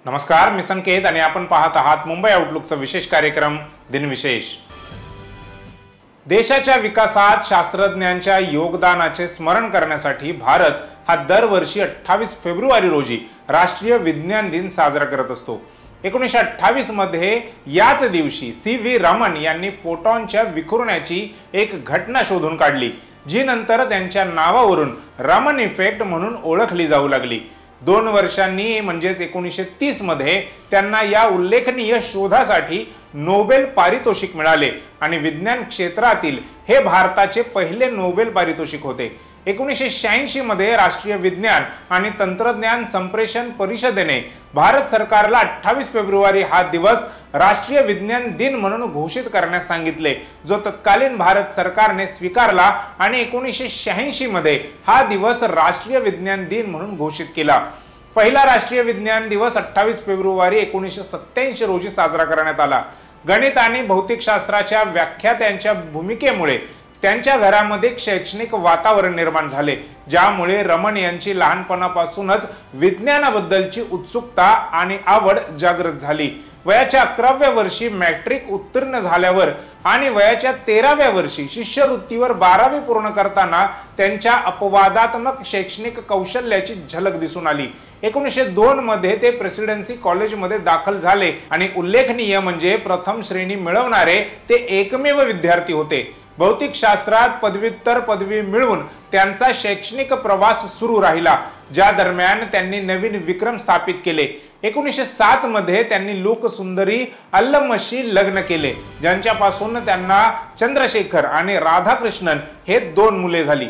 नमस्कार, मी संकेत आणि आपण पाहत आहात मुंबई आउटलुकचा विशेष कार्यक्रम दिनविशेष। देशाच्या विकासात शास्त्रज्ञांच्या योगदानाचे स्मरण करण्यासाठी भारत हा दरवर्षी 28 फेब्रुवारी रोजी राष्ट्रीय विज्ञान दिन साजरा करत असतो। 1928 मध्ये याच दिवशी सी.व्ही. रमन यांनी फोटॉनच्या विखुरण्याची एक घटना शोधून काढली, जी नंतर त्यांच्या नावावरून रमन इफेक्ट म्हणून ओळखली जाऊ लागली। 2 वर्षांनी म्हणजेच 1930 मध्ये त्यांना या उल्लेखनीय शोधासाठी नोबेल पारितोषिक मिळाले आणि विज्ञान क्षेत्रातील हे भारताचे पहिले नोबेल पारितोषिक होते। 1986 मध्ये राष्ट्रीय विज्ञान आणि तंत्रज्ञान संप्रेषण परिषदेने भारत सरकारला 28 फेब्रुवारी हा दिवस राष्ट्रीय विज्ञान दिन म्हणून घोषित करण्यास सांगितले, जो तत्कालीन भारत सरकारने स्वीकारला आणि 1986 मध्ये हा दिवस राष्ट्रीय विज्ञान दिन म्हणून घोषित केला। पहिला राष्ट्रीय विज्ञान दिवस 28 फेब्रुवारी 1987 रोजी साजरा करण्यात आला। गणित आणि भौतिकशास्त्राच्या व्याख्यात्यांच्या भूमिकेमुळे त्यांच्या घरामध्ये शैक्षणिक वातावरण निर्माण झाले, ज्यामुळे रमन यांची लहानपणापासूनच विज्ञानाबद्दलची उत्सुकता आणि आवड जागृत झाली। वयाच्या 11व्या वर्षी मॅट्रिक उत्तीर्ण झाल्यावर आणि वयाच्या 13व्या वर्षी शिष्यवृत्तीवर 12वी पूर्ण करताना त्यांच्या अपवादात्मक शैक्षणिक कौशल्याची झलक दिसून आली। 1902 मध्ये ते प्रेसिडेन्सी कॉलेजमध्ये दाखल झाले आणि उल्लेखनीय म्हणजे प्रथम श्रेणी मिळवणारे ते एकमेव विद्यार्थी होते। भौतिकशास्त्रात पदव्युत्तर पदवी मिळवून त्यांचा शैक्षणिक प्रवास सुरू राहिला, ज्या दरम्यान त्यांनी नवीन विक्रम स्थापित केले। 1907 मध्ये त्यांनी लोकसुंदरी अल्लमशी लग्न केले, ज्यांच्यापासून त्यांना चंद्रशेखर आणि राधाकृष्णन हे 2 मुले झाली।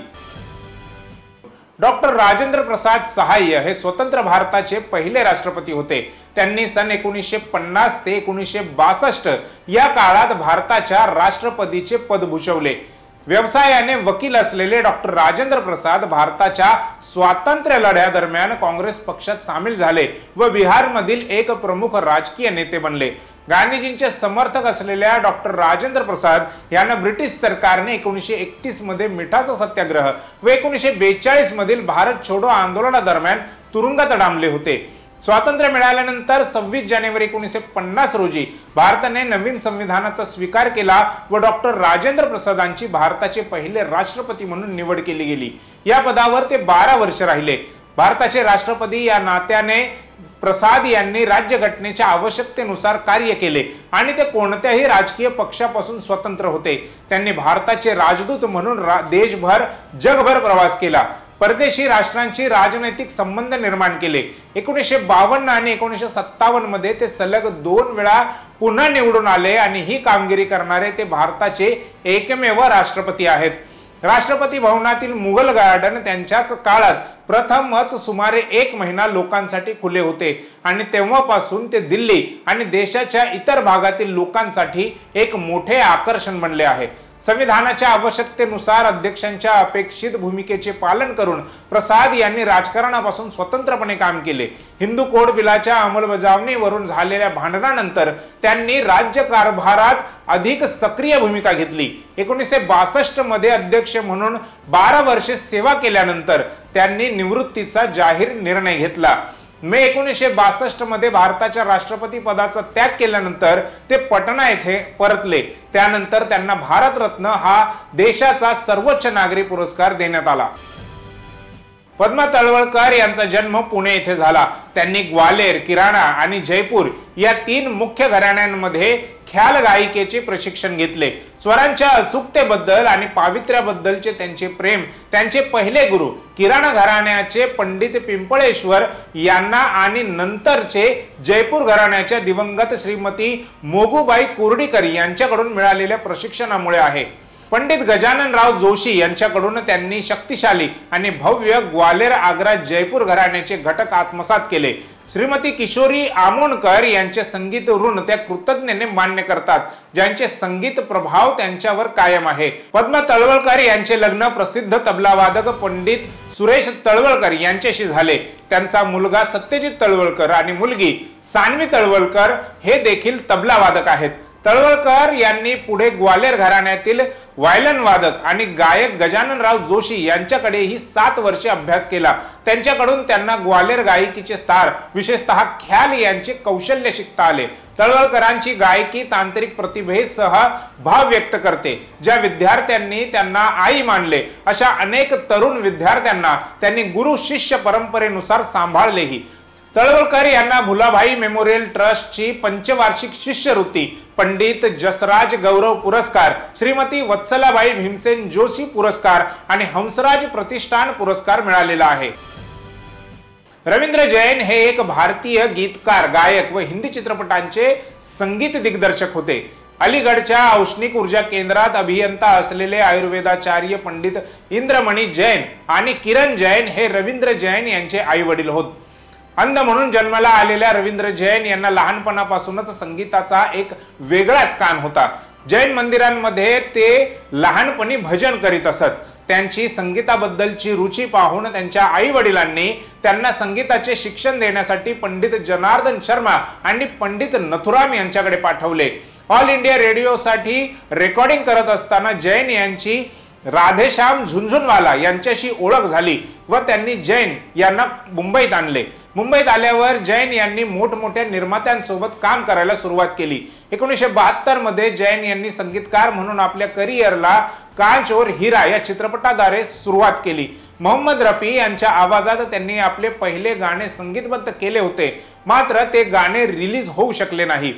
डॉक्टर राजेंद्र प्रसाद सहाय हे स्वतंत्र भारताचे पहिले राष्ट्रपती होते। त्यांनी सन 1950 ते 1962 या काळात भारताच्या राष्ट्रपतीचे पद भूषवले। व्यवसायाने वकील असलेले डॉक्टर राजेंद्र प्रसाद भारताच्या स्वातंत्र्य लढ्यादरम्यान काँग्रेस पक्षात सामील झाले व बिहारमधील एक प्रमुख राजकीय नेते बनले। गांधीजींचे समर्थक असलेल्या डॉक्टर राजेंद्र प्रसाद यांना ब्रिटिश सरकारने 1931 मध्ये मिठाचा सत्याग्रह व 1942 मधील भारत छोडो आंदोलनादरम्यान तुरुंगात डांबले होते। स्वातंत्र्य मिळाल्यानंतर 26 जानेवारी 1950 रोजी भारताने नवीन संविधानाचा स्वीकार केला व डॉक्टर राजेंद्र प्रसादांची भारताचे पहिले राष्ट्रपती म्हणून निवड केली गेली। या पदावर ते 12 वर्ष राहिले। भारताचे राष्ट्रपती या नात्याने प्रसाद यांनी राज्यघटनेच्या आवश्यकतेनुसार कार्य केले आणि ते कोणत्याही राजकीय पक्षापासून स्वतंत्र होते। त्यांनी भारताचे राजदूत म्हणून देशभर जगभर प्रवास केला, परदेशी राष्ट्रांशी राजनैतिक संबंध निर्माण केले। 1952 आणि 1957 मध्ये ते सलग 2 वेळा पुन्हा निवडून आले आणि ही कामगिरी करणारे ते भारताचे एकमेव राष्ट्रपती आहेत। राष्ट्रपती भवनातील मुघल गार्डन त्यांच्याच काळात प्रथमच सुमारे 1 महिना लोकांसाठी खुले होते आणि तेव्हापासून ते दिल्ली आणि देशाच्या इतर भागातील लोकांसाठी एक मोठे आकर्षण बनले आहे। संविधानाच्या आवश्यकतेनुसार अध्यक्षांच्या अपेक्षित भूमिकेचे पालन करून प्रसाद यांनी राजकारणापासून स्वतंत्रपणे काम केले। हिंदू कोड बिलाच्या अंमलबजावणीवरून झालेल्या भांडणानंतर त्यांनी राज्य कारभारात अधिक सक्रिय भूमिका घेतली। 1962 मध्ये अध्यक्ष म्हणून 12 वर्षे सेवा केल्यानंतर त्यांनी निवृत्तीचा जाहीर निर्णय घेतला। मे 1962 मध्ये भारताच्या राष्ट्रपती पदाचा त्याग केल्यानंतर ते पटना येथे परतले। त्यानंतर त्यांना भारतरत्न हा देशाचा सर्वोच्च नागरी पुरस्कार देण्यात आला। पद्मा तळवलकर यांचा जन्म पुणे येथे झाला। त्यांनी ग्वालेर, किराणा आणि जयपूर या 3 मुख्य घराण्यांमध्ये ख्याल गायिकेचे प्रशिक्षण घेतले। स्वरांच्या अचूकतेबद्दल आणि पावित्र्याबद्दलचे त्यांचे प्रेम त्यांचे पहिले गुरु किराणा घराण्याचे पंडित पिंपळेश्वर यांना आणि नंतरचे जयपूर घराण्याच्या दिवंगत श्रीमती मोगूबाई कुर्डीकर यांच्याकडून मिळालेल्या प्रशिक्षणामुळे आहे। पंडित गजाननराव जोशी यांच्याकडून त्यांनी शक्तिशाली आणि भव्य ग्वालेर, आग्रा, जयपूर घराण्याचे घटक आत्मसात केले। श्रीमती किशोरी आमोणकर यांचे संगीत ऋण त्या कृतज्ञतेने मान्य करतात, ज्यांचे संगीत प्रभाव त्यांच्यावर कायम आहे। पद्मा तळवलकर यांचे लग्न प्रसिद्ध तबलावादक पंडित सुरेश तळवलकर यांच्याशी झाले। त्यांचा मुलगा सत्यजित तळवलकर आणि मुलगी सान्वी तळवलकर हे देखील तबलावादक आहेत। तळवलकर यांनी पुढे ग्वाल्हेर घराण्यातील वायलन वादक आणि गायक गजाननराव जोशी यांच्याकडेही 7 वर्षे अभ्यास केला। त्यांच्याकडून त्यांना ग्वाल्हेर गायकीचे सार, विशेषतः ख्याल यांचे कौशल्य शिकता आले। तळवलकरांची गायकी तांत्रिक प्रतिभेसह भाव व्यक्त करते। ज्या विद्यार्थ्यांनी त्यांना आई मानले अशा अनेक तरुण विद्यार्थ्यांना त्यांनी गुरु शिष्य परंपरेनुसार सांभाळलेही। तळवलकर यांना भुलाभाई मेमोरियल ट्रस्टची पंचवार्षिक शिष्यवृत्ती, पंडित जसराज गौरव पुरस्कार, श्रीमती वत्सलाबाई भीमसेन जोशी पुरस्कार आणि हंसराज प्रतिष्ठान पुरस्कार मिळालेला आहे। रवींद्र जैन हे एक भारतीय गीतकार, गायक व हिंदी चित्रपटांचे संगीत दिग्दर्शक होते। अलीगडच्या औष्णिक ऊर्जा केंद्रात अभियंता असलेले आयुर्वेदाचार्य पंडित इंद्रमणी जैन आणि किरण जैन हे रवींद्र जैन यांचे आई वडील होत। अंध म्हणून जन्माला आलेल्या रवींद्र जैन यांना लहानपणापासूनच संगीताचा एक वेगळाच कान होता। जैन मंदिरांमध्ये ते लहानपणी भजन करीत असत। त्यांची संगीताबद्दलची रुची पाहून त्यांच्या आई वडिलांनी त्यांना संगीताचे शिक्षण देण्यासाठी पंडित जनार्दन शर्मा आणि पंडित नथुराम यांच्याकडे पाठवले। ऑल इंडिया रेडिओसाठी रेकॉर्डिंग करत असताना जैन यांची राधेश्याम झुंझुनवाला यांच्याशी ओळख झाली व त्यांनी जैन यांना मुंबईत आणले। मुंबईत आल्यावर जैन यांनी मोठमोठ्या निर्मात्यांसोबत काम करायला सुरुवात केली। 1972 मध्ये जैन यांनी संगीतकार म्हणून आपल्या करिअरला कांच और हीरा या चित्रपटाद्वारे सुरुवात केली। मोहम्मद रफी यांच्या आवाजात त्यांनी आपले पहिले गाणे संगीतबद्ध केले होते, मात्र ते गाणे रिलीज होऊ शकले नाही।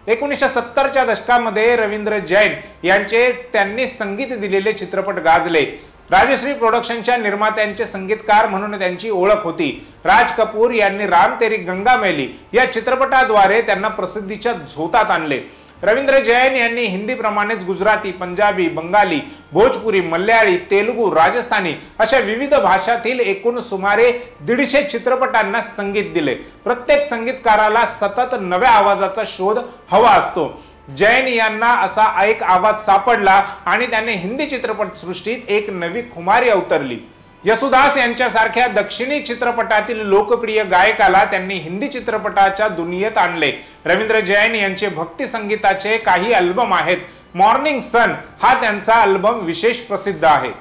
1970च्या दशकामध्ये रवींद्र जैन यांचे त्यांनी संगीत दिलेले चित्रपट गाजले। राजश्री प्रोडक्शनच्या निर्मात्यांचे संगीतकार म्हणून त्यांची ओळख होती। राज कपूर यांनी राम तेरी गंगा मैली या चित्रपटाद्वारे त्यांना प्रसिद्धीच्या झोतात आणले। रवींद्र जैन यांनी हिंदीप्रमाणेच गुजराती, पंजाबी, बंगाली, भोजपुरी, मल्याळी, तेलुगू, राजस्थानी अशा विविध भाषातील एकूण सुमारे 150 चित्रपटांना संगीत दिले। प्रत्येक संगीतकाराला सतत नव्या आवाजाचा शोध हवा असतो। जैन यांना असा एक आवाज सापडला आणि त्याने हिंदी चित्रपट सृष्टीत एक नवी खुमारी अवतरली। यसुदास यांच्यासारख्या दक्षिणी चित्रपटातील लोकप्रिय गायकाला त्यांनी हिंदी चित्रपटाच्या दुनियेत आणले। रवींद्र जैन यांचे भक्ती संगीताचे काही अल्बम आहेत। मॉर्निंग सन हा त्यांचा अल्बम विशेष प्रसिद्ध आहे।